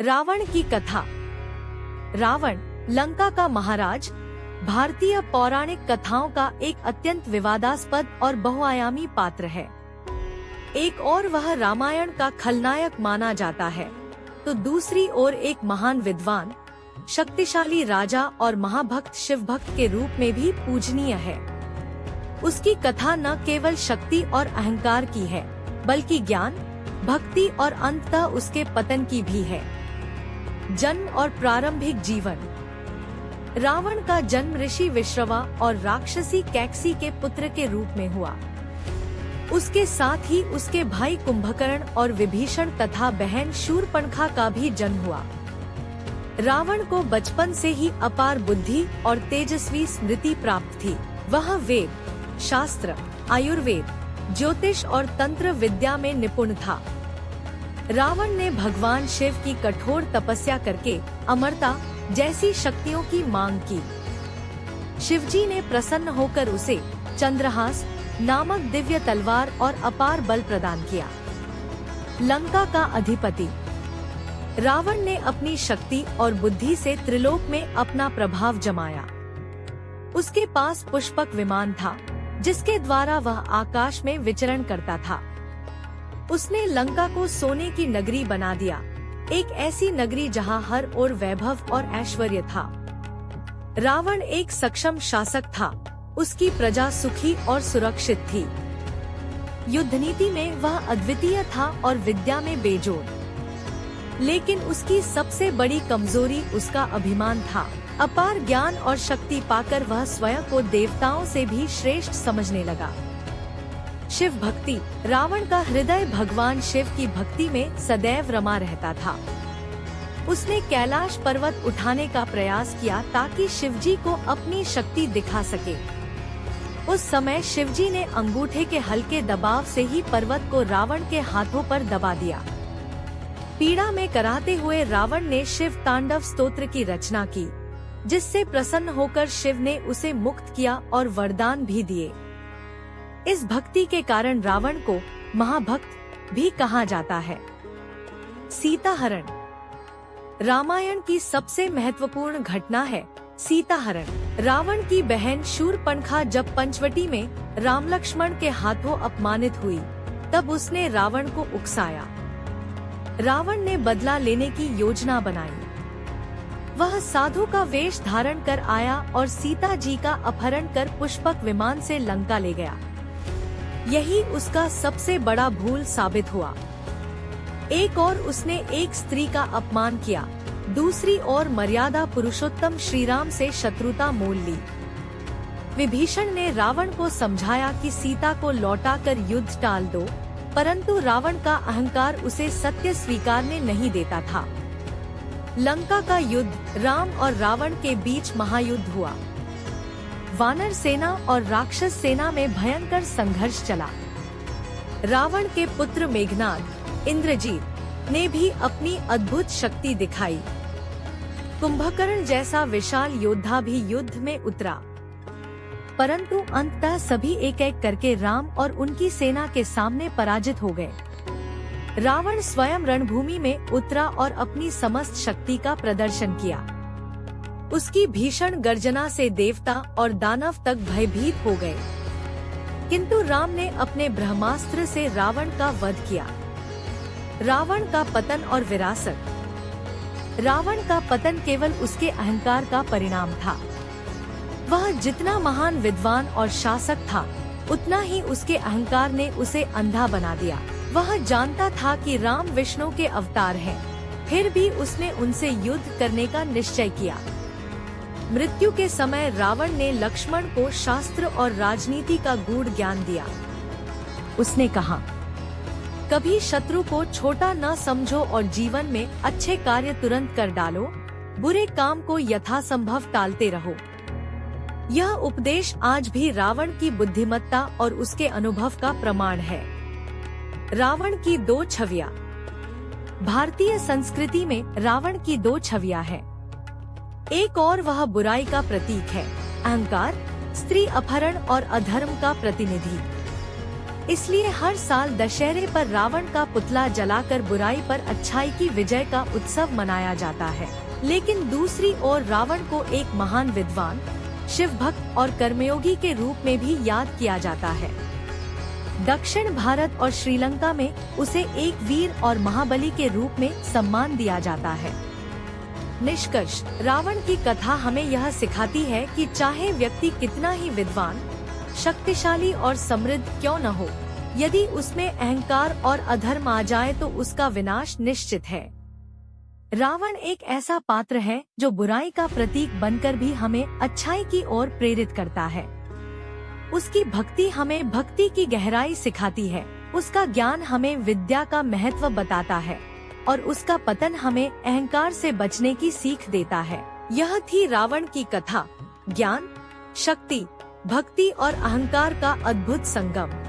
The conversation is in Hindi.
रावण की कथा। रावण, लंका का महाराज, भारतीय पौराणिक कथाओं का एक अत्यंत विवादास्पद और बहुआयामी पात्र है। एक ओर वह रामायण का खलनायक माना जाता है, तो दूसरी ओर एक महान विद्वान, शक्तिशाली राजा और महाभक्त शिवभक्त के रूप में भी पूजनीय है। उसकी कथा न केवल शक्ति और अहंकार की है, बल्कि ज्ञान, भक्ति और अंततः उसके पतन की भी है। जन्म और प्रारंभिक जीवन। रावण का जन्म ऋषि विश्रवा और राक्षसी कैकसी के पुत्र के रूप में हुआ। उसके साथ ही उसके भाई कुंभकर्ण और विभीषण तथा बहन शूर्पणखा का भी जन्म हुआ। रावण को बचपन से ही अपार बुद्धि और तेजस्वी स्मृति प्राप्त थी। वह वेद, शास्त्र, आयुर्वेद, ज्योतिष और तंत्र विद्या में निपुण था। रावण ने भगवान शिव की कठोर तपस्या करके अमरता जैसी शक्तियों की मांग की। शिवजी ने प्रसन्न होकर उसे चंद्रहास नामक दिव्य तलवार और अपार बल प्रदान किया। लंका का अधिपति। रावण ने अपनी शक्ति और बुद्धि से त्रिलोक में अपना प्रभाव जमाया। उसके पास पुष्पक विमान था, जिसके द्वारा वह आकाश में विचरण करता था। उसने लंका को सोने की नगरी बना दिया, एक ऐसी नगरी जहां हर ओर वैभव और ऐश्वर्य था। रावण एक सक्षम शासक था, उसकी प्रजा सुखी और सुरक्षित थी। युद्ध नीति में वह अद्वितीय था और विद्या में बेजोड़। लेकिन उसकी सबसे बड़ी कमजोरी उसका अभिमान था। अपार ज्ञान और शक्ति पाकर वह स्वयं को देवताओं से भी श्रेष्ठ समझने लगा। शिव भक्ति। रावण का हृदय भगवान शिव की भक्ति में सदैव रमा रहता था। उसने कैलाश पर्वत उठाने का प्रयास किया ताकि शिवजी को अपनी शक्ति दिखा सके। उस समय शिवजी ने अंगूठे के हल्के दबाव से ही पर्वत को रावण के हाथों पर दबा दिया। पीड़ा में कराहते हुए रावण ने शिव तांडव स्तोत्र की रचना की, जिससे प्रसन्न होकर शिव ने उसे मुक्त किया और वरदान भी दिए। इस भक्ति के कारण रावण को महाभक्त भी कहा जाता है। सीता हरण। रामायण की सबसे महत्वपूर्ण घटना है सीता हरण। रावण की बहन शूर्पणखा जब पंचवटी में राम लक्ष्मण के हाथों अपमानित हुई, तब उसने रावण को उकसाया। रावण ने बदला लेने की योजना बनाई। वह साधु का वेश धारण कर आया और सीता जी का अपहरण कर पुष्पक विमान से लंका ले गया। यही उसका सबसे बड़ा भूल साबित हुआ। एक और उसने एक स्त्री का अपमान किया, दूसरी ओर मर्यादा पुरुषोत्तम श्रीराम से शत्रुता मोल ली। विभीषण ने रावण को समझाया कि सीता को लौटाकर युद्ध टाल दो, परंतु रावण का अहंकार उसे सत्य स्वीकारने नहीं देता था। लंका का युद्ध। राम और रावण के बीच महायुद्ध हुआ। वानर सेना और राक्षस सेना में भयंकर संघर्ष चला। रावण के पुत्र मेघनाद, इंद्रजीत ने भी अपनी अद्भुत शक्ति दिखाई। कुंभकर्ण जैसा विशाल योद्धा भी युद्ध में उतरा, परंतु अंततः सभी एक एक करके राम और उनकी सेना के सामने पराजित हो गए। रावण स्वयं रणभूमि में उतरा और अपनी समस्त शक्ति का प्रदर्शन किया। उसकी भीषण गर्जना से देवता और दानव तक भयभीत हो गए। किंतु राम ने अपने ब्रह्मास्त्र से रावण का वध किया। रावण का पतन और विरासत। रावण का पतन केवल उसके अहंकार का परिणाम था। वह जितना महान विद्वान और शासक था, उतना ही उसके अहंकार ने उसे अंधा बना दिया। वह जानता था कि राम विष्णु के अवतार हैं, फिर भी उसने उनसे युद्ध करने का निश्चय किया। मृत्यु के समय रावण ने लक्ष्मण को शास्त्र और राजनीति का गूढ़ ज्ञान दिया। उसने कहा, कभी शत्रु को छोटा न समझो और जीवन में अच्छे कार्य तुरंत कर डालो, बुरे काम को यथासंभव टालते रहो। यह उपदेश आज भी रावण की बुद्धिमत्ता और उसके अनुभव का प्रमाण है। रावण की दो छवियां। भारतीय संस्कृति में रावण की दो छवियां हैं। एक और वह बुराई का प्रतीक है, अहंकार, स्त्री अपहरण और अधर्म का प्रतिनिधि। इसलिए हर साल दशहरे पर रावण का पुतला जलाकर बुराई पर अच्छाई की विजय का उत्सव मनाया जाता है। लेकिन दूसरी ओर रावण को एक महान विद्वान, शिव भक्त और कर्मयोगी के रूप में भी याद किया जाता है। दक्षिण भारत और श्रीलंका में उसे एक वीर और महाबली के रूप में सम्मान दिया जाता है। निष्कर्ष, रावण की कथा हमें यह सिखाती है कि चाहे व्यक्ति कितना ही विद्वान, शक्तिशाली और समृद्ध क्यों न हो, यदि उसमें अहंकार और अधर्म आ जाए तो उसका विनाश निश्चित है। रावण एक ऐसा पात्र है जो बुराई का प्रतीक बनकर भी हमें अच्छाई की ओर प्रेरित करता है। उसकी भक्ति हमें भक्ति की गहराई सिखाती है, उसका ज्ञान हमें विद्या का महत्व बताता है और उसका पतन हमें अहंकार से बचने की सीख देता है। यह थी रावण की कथा, ज्ञान, शक्ति, भक्ति और अहंकार का अद्भुत संगम।